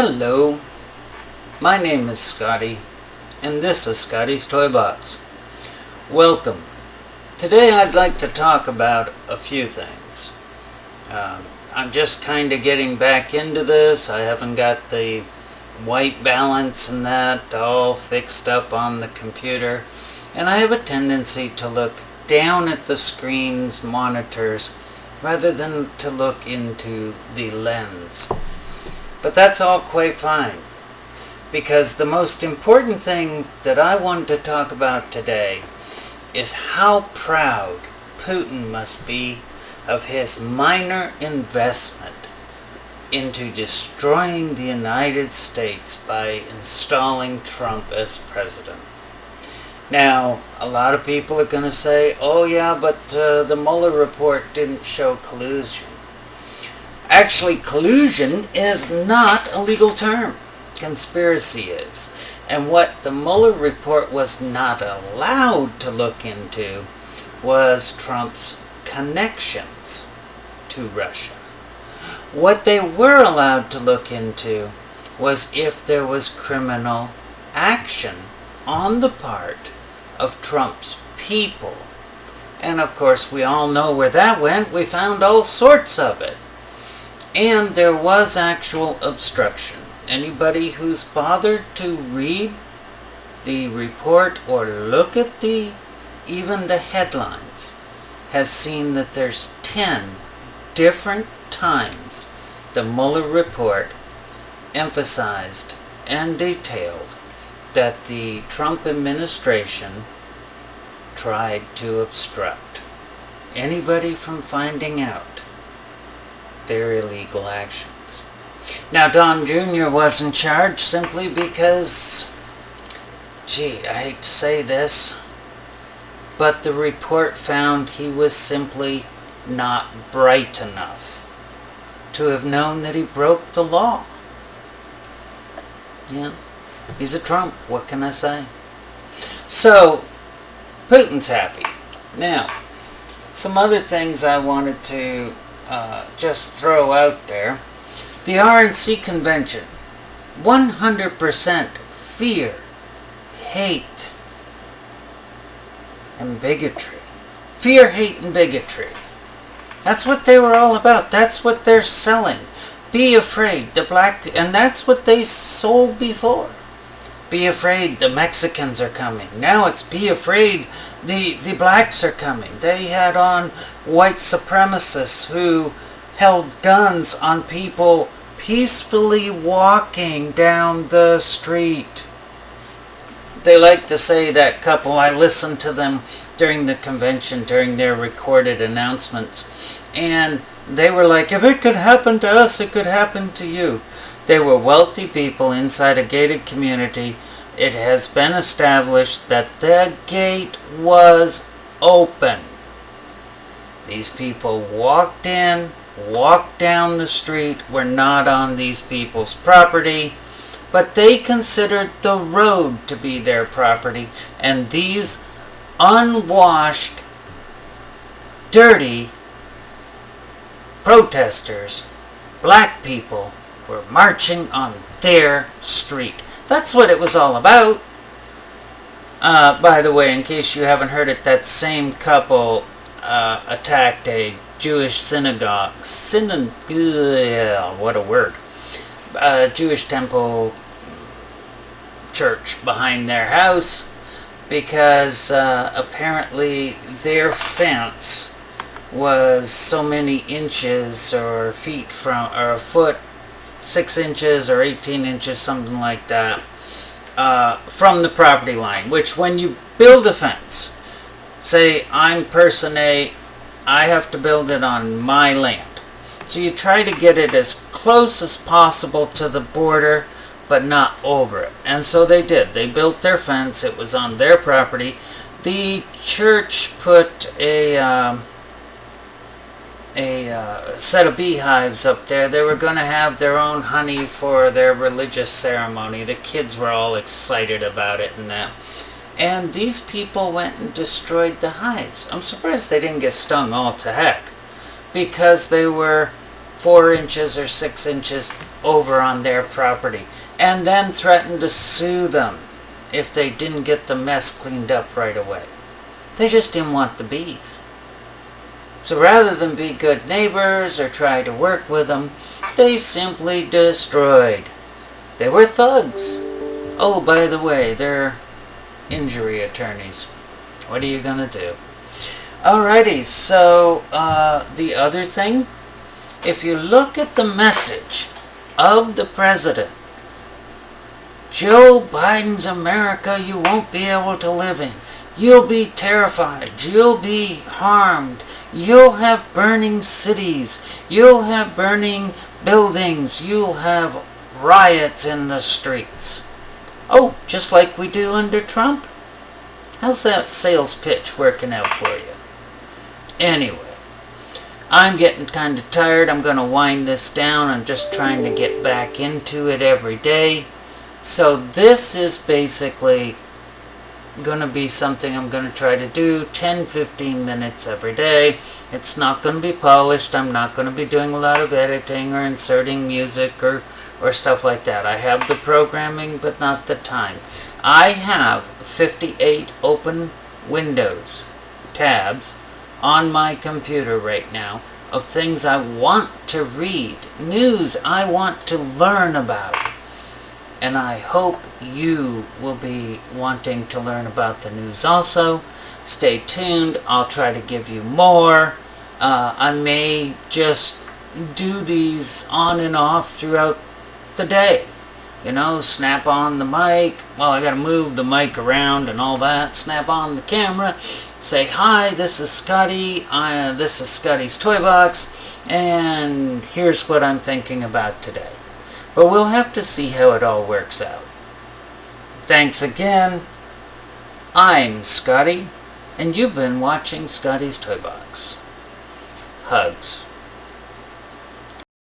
Hello, my name is Scotty, and this is Scotty's Toy Box. Welcome. Today I'd like to talk about a few things. I'm just kind of getting back into this. I haven't got the white balance and that all fixed up on the computer, and I have a tendency to look down at the screen's monitors rather than to look into the lens. But that's all quite fine, because the most important thing that I want to talk about today is how proud Putin must be of his minor investment into destroying the United States by installing Trump as president. Now, a lot of people are going to say, oh yeah, but the Mueller report didn't show collusion. Actually, collusion is not a legal term. Conspiracy is. And what the Mueller report was not allowed to look into was Trump's connections to Russia. What they were allowed to look into was if there was criminal action on the part of Trump's people. And of course, we all know where that went. We found all sorts of it. And there was actual obstruction. Anybody who's bothered to read the report or look at even the headlines has seen that there's 10 different times the Mueller report emphasized and detailed that the Trump administration tried to obstruct anybody from finding out their illegal actions. Now, Don Jr. wasn't charged simply because, I hate to say this, but the report found he was simply not bright enough to have known that he broke the law. Yeah, he's a Trump, what can I say? So, Putin's happy. Now, some other things I wanted to just throw out there. The RNC convention, 100% fear, hate, and bigotry. Fear, hate, and bigotry. That's what they were all about. That's what they're selling. Be afraid, and that's what they sold before. Be afraid, the Mexicans are coming. Now it's be afraid, the blacks are coming. They had on white supremacists who held guns on people peacefully walking down the street. They like to say, that couple, I listened to them during the convention, during their recorded announcements, and they were like, if it could happen to us, it could happen to you. They were wealthy people inside a gated community. It has been established that the gate was open. These people walked in, walked down the street, were not on these people's property, but they considered the road to be their property, and these unwashed, dirty protesters, black people, were marching on their street. That's what it was all about. By the way, in case you haven't heard it, that same couple attacked a Jewish synagogue. What a word. Jewish temple church behind their house, because apparently their fence was so many inches or feet from, or a foot, 6 inches or 18 inches, something like that, from the property line. Which, when you build a fence, say I'm person A, I have to build it on my land. So you try to get it as close as possible to the border, but not over it. And so they did. They built their fence. It was on their property. The church put a set of beehives up there. They were going to have their own honey for their religious ceremony. The kids were all excited about it and that. And these people went and destroyed the hives. I'm surprised they didn't get stung all to heck, because they were 4 inches or 6 inches over on their property, and then threatened to sue them if they didn't get the mess cleaned up right away. They just didn't want the bees. So rather than be good neighbors or try to work with them, they simply destroyed. They were thugs. Oh, by the way, they're injury attorneys. What are you gonna do? Alrighty, so the other thing, if you look at the message of the president, Joe Biden's America you won't be able to live in. You'll be terrified. You'll be harmed. You'll have burning cities. You'll have burning buildings. You'll have riots in the streets. Oh, just like we do under Trump? How's that sales pitch working out for you? Anyway, I'm getting kind of tired. I'm going to wind this down. I'm just trying to get back into it every day. So this is basically going to be something I'm going to try to do 10-15 minutes every day. It's not going to be polished. I'm not going to be doing a lot of editing or inserting music or stuff like that. I have the programming but not the time. I have 58 open windows, tabs, on my computer right now of things I want to read, news I want to learn about. And I hope you will be wanting to learn about the news also. Stay tuned. I'll try to give you more. I may just do these on and off throughout the day. You know, snap on the mic. Well, I got to move the mic around and all that. Snap on the camera. Say, hi, this is Scotty. This is Scotty's Toy Box. And here's what I'm thinking about today. But we'll have to see how it all works out. Thanks again. I'm Scotty, and you've been watching Scotty's Toy Box. Hugs.